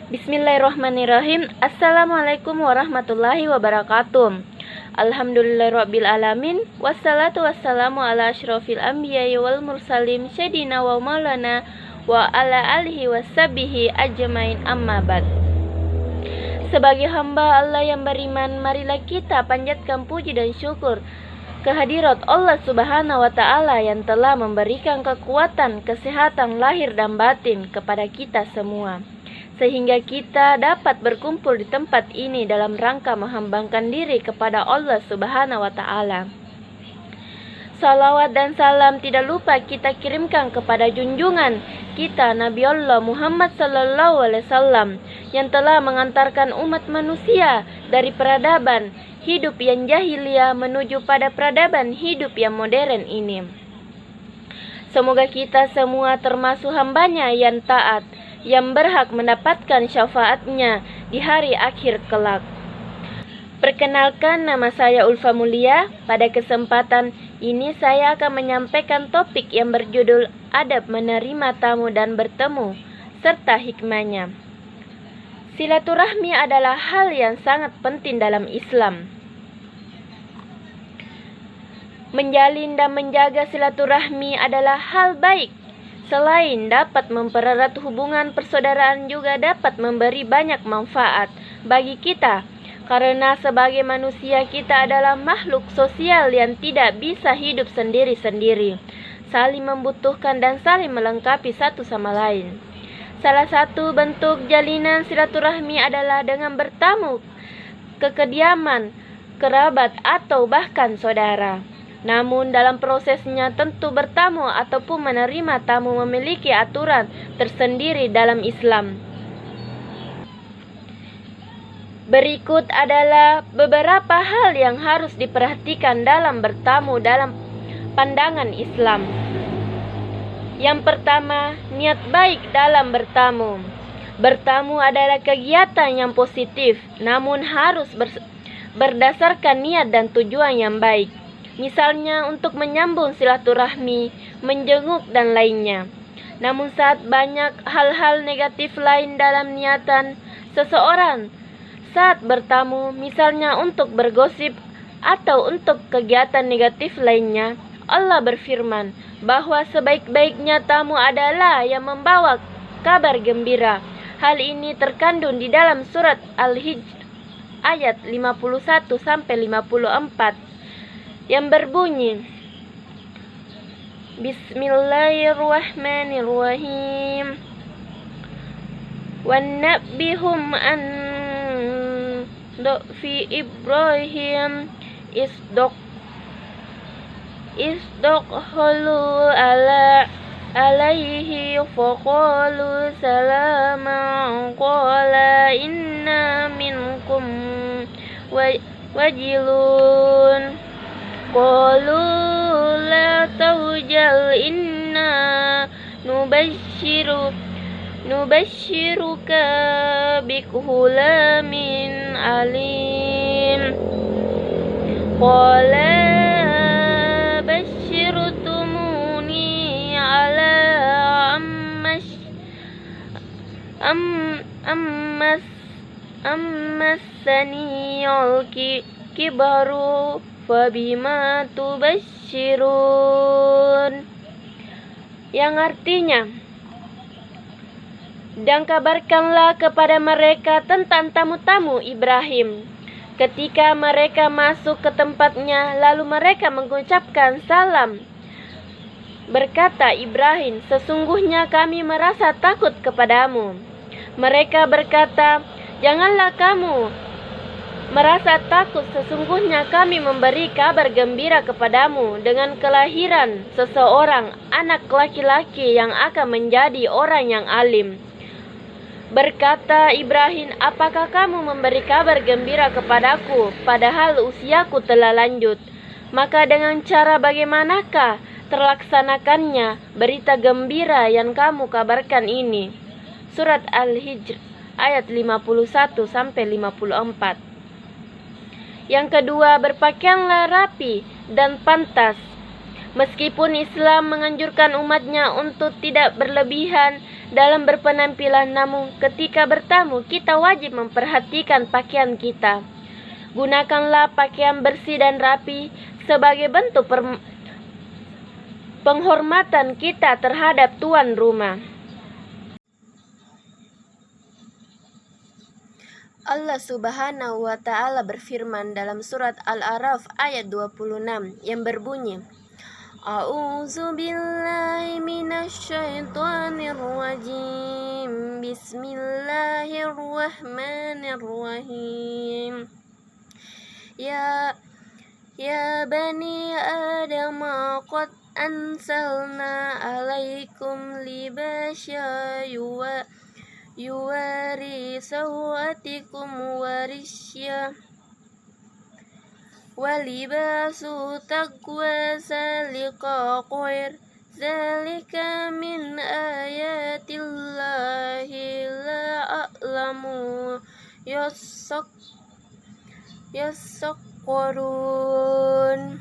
Bismillahirrahmanirrahim. Assalamualaikum warahmatullahi wabarakatuh. Alhamdulillahirabbil alamin. Wassalatu wassalamu ala asyrofil anbiya'i wal mursalin syadina wa maulana wa ala alihi washabihi ajmain, amma ba'd. Sebagai hamba Allah yang beriman, marilah kita panjatkan puji dan syukur kehadirat Allah Subhanahu wa Ta'ala yang telah memberikan kekuatan, kesehatan lahir dan batin kepada kita semua, sehingga kita dapat berkumpul di tempat ini dalam rangka menghambangkan diri kepada Allah Subhanahu wa Ta'ala. Salawat dan salam tidak lupa kita kirimkan kepada junjungan kita Nabi Allah Muhammad sallallahu alaihi wasallam yang telah mengantarkan umat manusia dari peradaban hidup yang jahiliyah menuju pada peradaban hidup yang modern ini. Semoga kita semua termasuk hambanya yang taat, yang berhak mendapatkan syafaatnya di hari akhir kelak. Perkenalkan, nama saya Ulfa Mulia. Pada kesempatan ini saya akan menyampaikan topik yang berjudul adab menerima tamu dan bertemu serta hikmahnya. Silaturahmi adalah hal yang sangat penting dalam Islam. Menjalin dan menjaga silaturahmi adalah hal baik. Selain dapat mempererat hubungan persaudaraan, juga dapat memberi banyak manfaat bagi kita. Karena sebagai manusia kita adalah makhluk sosial yang tidak bisa hidup sendiri-sendiri, saling membutuhkan dan saling melengkapi satu sama lain. Salah satu bentuk jalinan silaturahmi adalah dengan bertamu ke kediaman kerabat atau bahkan saudara. Namun dalam prosesnya tentu bertamu ataupun menerima tamu memiliki aturan tersendiri dalam Islam. Berikut adalah beberapa hal yang harus diperhatikan dalam bertamu dalam pandangan Islam. Yang pertama, niat baik dalam bertamu. Bertamu adalah kegiatan yang positif, namun harus berdasarkan niat dan tujuan yang baik. Misalnya untuk menyambung silaturahmi, menjenguk dan lainnya. Namun saat banyak hal-hal negatif lain dalam niatan seseorang saat bertamu, misalnya untuk bergosip atau untuk kegiatan negatif lainnya, Allah berfirman bahwa sebaik-baiknya tamu adalah yang membawa kabar gembira. Hal ini terkandung di dalam surat Al-Hijr ayat 51 sampai 54 yang berbunyi, Bismillahirrahmanirrahim. Wan nabbihum an fi Ibrahim isdaqhalu alaihi faqalu salama qala inna minkum wajilun qalu la tawjal inna nubashiruka bighulamin alim qala bashirtumuni ala ammassaniyal kibaru fabima tubashirun, yang artinya, dan kabarkanlah kepada mereka tentang tamu-tamu Ibrahim. Ketika mereka masuk ke tempatnya, lalu mereka mengucapkan salam. Berkata Ibrahim, sesungguhnya kami merasa takut kepadamu. Mereka berkata, janganlah kamu merasa takut, sesungguhnya kami memberi kabar gembira kepadamu dengan kelahiran seseorang anak laki-laki yang akan menjadi orang yang alim. Berkata Ibrahim, apakah kamu memberi kabar gembira kepadaku padahal usiaku telah lanjut? Maka dengan cara bagaimanakah terlaksanakannya berita gembira yang kamu kabarkan ini? Surat Al-Hijr ayat 51 sampai 54. Yang kedua, berpakaianlah rapi dan pantas. Meskipun Islam menganjurkan umatnya untuk tidak berlebihan dalam berpenampilan, namun ketika bertamu kita wajib memperhatikan pakaian kita. Gunakanlah pakaian bersih dan rapi sebagai bentuk penghormatan kita terhadap tuan rumah. Allah Subhanahu wa Ta'ala berfirman dalam surat Al-A'raf ayat 26 yang berbunyi, A'udzu billahi minasyaitonir rajim. Bismillahirrahmanirrahim. Ya bani Adam qad anzalna alaikum libasya yuwari sawatikum warisya walibasu taqwa zalika khair zalika min ayatillahi la'alamu yassaqurun,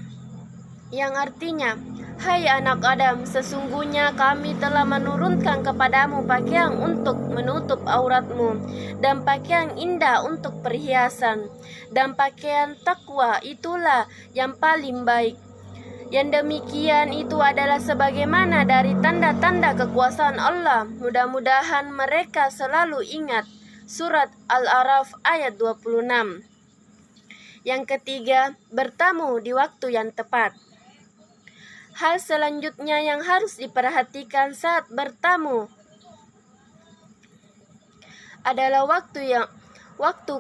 yang artinya, hai anak Adam, sesungguhnya kami telah menurunkan kepadamu pakaian untuk menutup auratmu, dan pakaian indah untuk perhiasan, dan pakaian takwa itulah yang paling baik. Yang demikian itu adalah sebagaimana dari tanda-tanda kekuasaan Allah. Mudah-mudahan mereka selalu ingat. Surat Al-A'raf ayat 26. Yang ketiga, bertamu di waktu yang tepat. Hal selanjutnya yang harus diperhatikan saat bertamu adalah waktu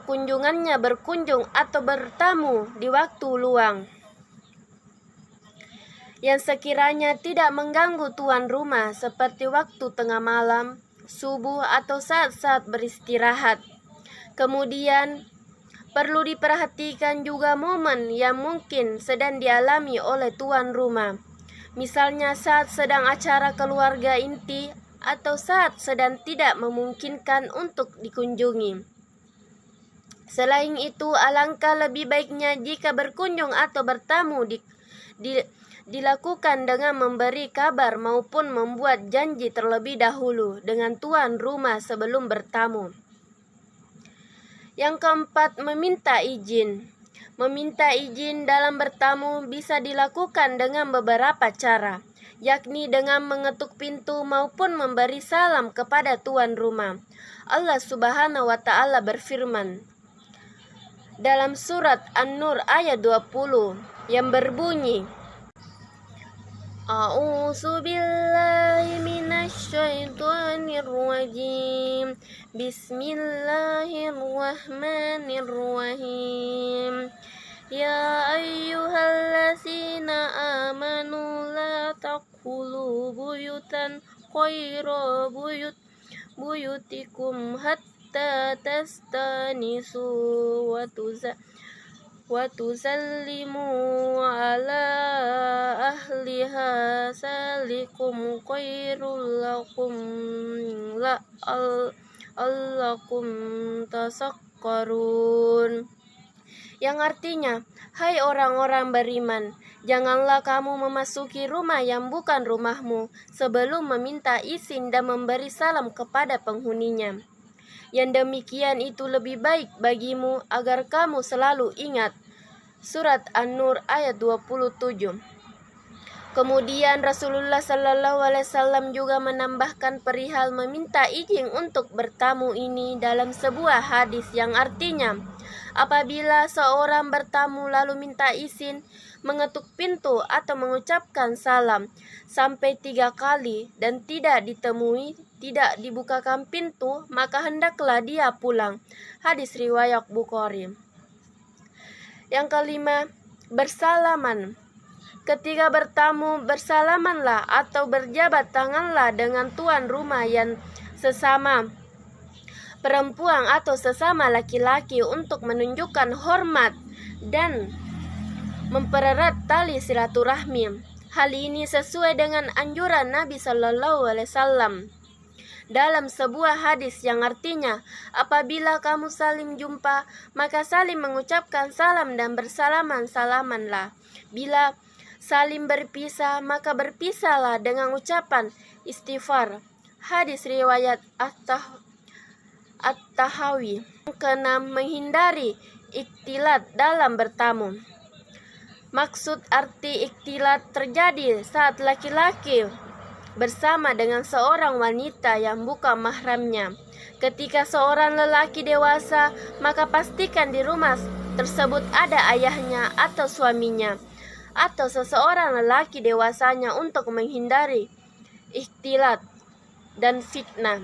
kunjungannya berkunjung atau bertamu di waktu luang yang sekiranya tidak mengganggu tuan rumah, seperti waktu tengah malam, subuh, atau saat-saat beristirahat. Kemudian perlu diperhatikan juga momen yang mungkin sedang dialami oleh tuan rumah. Misalnya saat sedang acara keluarga inti atau saat sedang tidak memungkinkan untuk dikunjungi. Selain itu, alangkah lebih baiknya jika berkunjung atau bertamu dilakukan dengan memberi kabar maupun membuat janji terlebih dahulu dengan tuan rumah sebelum bertamu. Yang keempat, meminta izin. Meminta izin dalam bertamu bisa dilakukan dengan beberapa cara, yakni dengan mengetuk pintu maupun memberi salam kepada tuan rumah. Allah Subhanahu wa Ta'ala berfirman dalam surat An-Nur ayat 20 yang berbunyi, A'udzu billahi minasyaitonir rajim. Bismillahirrahmanirrahim. Ya ayyuhallazina amanu la taqulu buyutan khayra buyutikum hatta tastanisu wa tuzallimu ala ahliha salikum khairul lakum la'allakum tasakkarun, yang artinya, hai orang-orang beriman, janganlah kamu memasuki rumah yang bukan rumahmu sebelum meminta izin dan memberi salam kepada penghuninya. Yang demikian itu lebih baik bagimu agar kamu selalu ingat. Surat An-Nur ayat 27. Kemudian Rasulullah SAW juga menambahkan perihal meminta izin untuk bertamu ini dalam sebuah hadis yang artinya, apabila seorang bertamu lalu minta izin, mengetuk pintu atau mengucapkan salam sampai 3 kali dan tidak dibukakan pintu, maka hendaklah dia pulang. Hadis riwayat Bukhari. Yang kelima, bersalaman. Ketika bertamu, bersalamanlah atau berjabat tanganlah dengan tuan rumah yang sesama perempuan atau sesama laki-laki untuk menunjukkan hormat dan mempererat tali silaturahmi. Hal ini sesuai dengan anjuran Nabi Shallallahu Alaihi Wasallam dalam sebuah hadis yang artinya, apabila kamu saling jumpa, maka saling mengucapkan salam dan bersalaman-salamanlah. Bila saling berpisah, maka berpisahlah dengan ucapan istighfar. Hadis riwayat At-Tahawi. Yang keenam, menghindari ikhtilat dalam bertamu. Maksud arti ikhtilat terjadi saat laki-laki bersama dengan seorang wanita yang bukan mahramnya. Ketika seorang lelaki dewasa, maka pastikan di rumah tersebut ada ayahnya atau suaminya atau seseorang lelaki dewasanya untuk menghindari ikhtilat dan fitnah.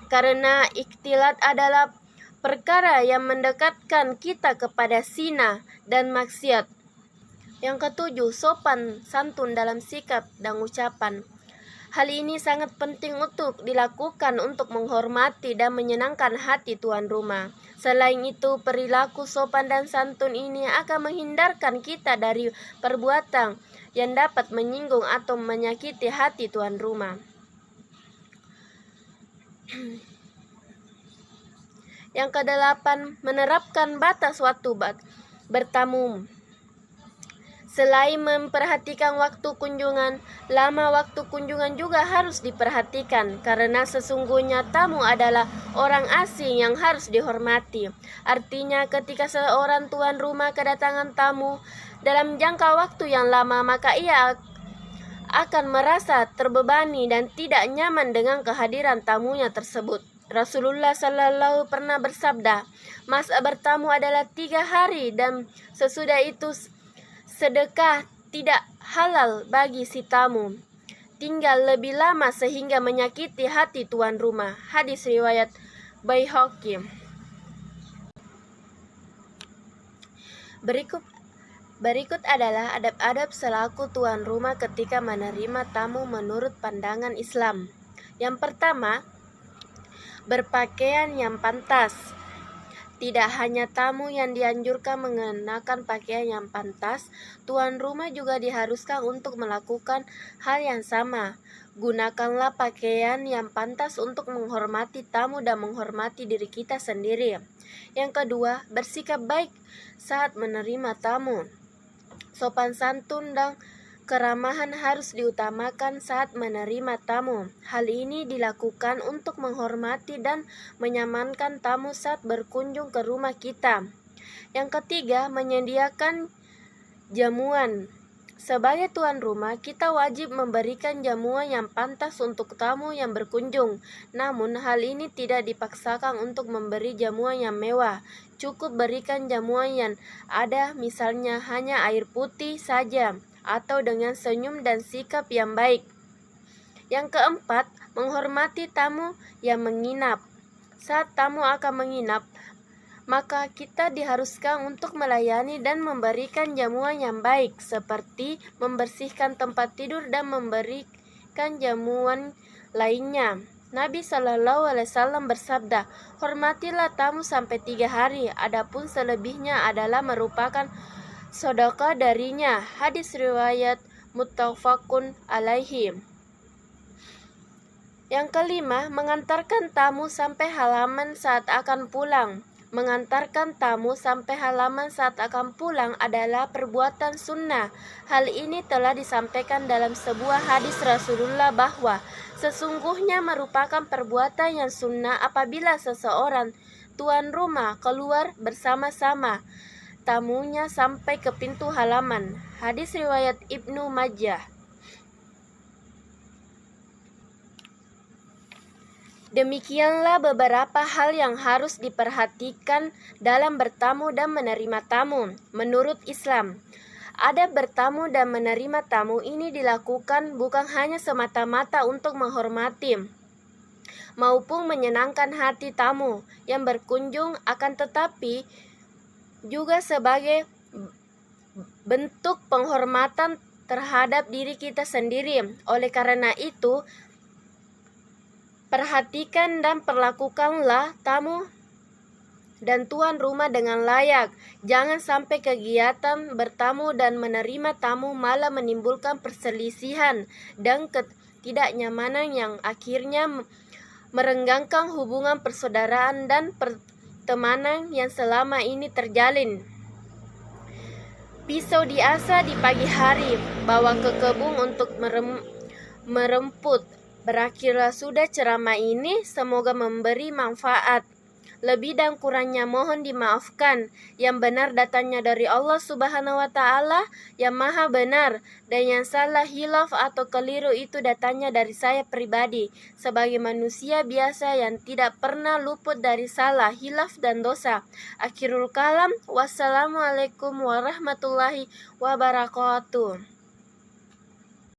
Karena ikhtilat adalah perkara yang mendekatkan kita kepada zina dan maksiat. Yang ketujuh, sopan santun dalam sikap dan ucapan. Hal ini sangat penting untuk dilakukan untuk menghormati dan menyenangkan hati tuan rumah. Selain itu, perilaku sopan dan santun ini akan menghindarkan kita dari perbuatan yang dapat menyinggung atau menyakiti hati tuan rumah. Yang kedelapan, menerapkan batas waktu bertamu. Selain memperhatikan waktu kunjungan, lama waktu kunjungan juga harus diperhatikan, karena sesungguhnya tamu adalah orang asing yang harus dihormati. Artinya, ketika seorang tuan rumah kedatangan tamu dalam jangka waktu yang lama, maka ia akan merasa terbebani dan tidak nyaman dengan kehadiran tamunya tersebut. Rasulullah SAW pernah bersabda, masa bertamu adalah 3 hari dan sesudah itu sedekah tidak halal bagi si tamu. Tinggal lebih lama sehingga menyakiti hati tuan rumah. Hadis riwayat Baihaqi. Berikut adalah adab-adab selaku tuan rumah ketika menerima tamu menurut pandangan Islam. Yang pertama, berpakaian yang pantas. Tidak hanya tamu yang dianjurkan mengenakan pakaian yang pantas, tuan rumah juga diharuskan untuk melakukan hal yang sama. Gunakanlah pakaian yang pantas untuk menghormati tamu dan menghormati diri kita sendiri. Yang kedua, bersikap baik saat menerima tamu. Sopan santun dan keramahan harus diutamakan saat menerima tamu. Hal ini dilakukan untuk menghormati dan menyamankan tamu saat berkunjung ke rumah kita. Yang ketiga, menyediakan jamuan. Sebagai tuan rumah, kita wajib memberikan jamuan yang pantas untuk tamu yang berkunjung. Namun, hal ini tidak dipaksakan untuk memberi jamuan yang mewah. Cukup berikan jamuan yang ada, misalnya hanya air putih saja, atau dengan senyum dan sikap yang baik. Yang keempat, menghormati tamu yang menginap. Saat tamu akan menginap, maka kita diharuskan untuk melayani dan memberikan jamuan yang baik, seperti membersihkan tempat tidur dan memberikan jamuan lainnya. Nabi SAW bersabda, hormatilah tamu sampai 3 hari, adapun selebihnya adalah merupakan sedekah darinya. Hadis riwayat muttafaqun alaihi. Yang kelima, mengantarkan tamu sampai halaman saat akan pulang. Mengantarkan tamu sampai halaman saat akan pulang adalah perbuatan sunnah. Hal ini telah disampaikan dalam sebuah hadis Rasulullah bahwa sesungguhnya merupakan perbuatan yang sunnah apabila seseorang tuan rumah keluar bersama-sama tamunya sampai ke pintu halaman. Hadis riwayat Ibnu Majah. Demikianlah beberapa hal yang harus diperhatikan dalam bertamu dan menerima tamu. Menurut Islam, adab bertamu dan menerima tamu ini dilakukan bukan hanya semata-mata untuk menghormati maupun menyenangkan hati tamu yang berkunjung, akan tetapi juga sebagai bentuk penghormatan terhadap diri kita sendiri. Oleh karena itu, perhatikan dan perlakukanlah tamu dan tuan rumah dengan layak. Jangan sampai kegiatan bertamu dan menerima tamu malah menimbulkan perselisihan dan ketidaknyamanan yang akhirnya merenggangkan hubungan persaudaraan dan pertemanan yang selama ini terjalin. Pisau diasah di pagi hari, bawa ke kebun untuk meremput. Berakhirlah sudah ceramah ini, semoga memberi manfaat. Lebih dan kurangnya mohon dimaafkan. Yang benar datangnya dari Allah Subhanahu wa Ta'ala yang Maha Benar, dan yang salah, hilaf atau keliru itu datangnya dari saya pribadi sebagai manusia biasa yang tidak pernah luput dari salah, hilaf dan dosa. Akhirul kalam, wassalamualaikum warahmatullahi wabarakatuh.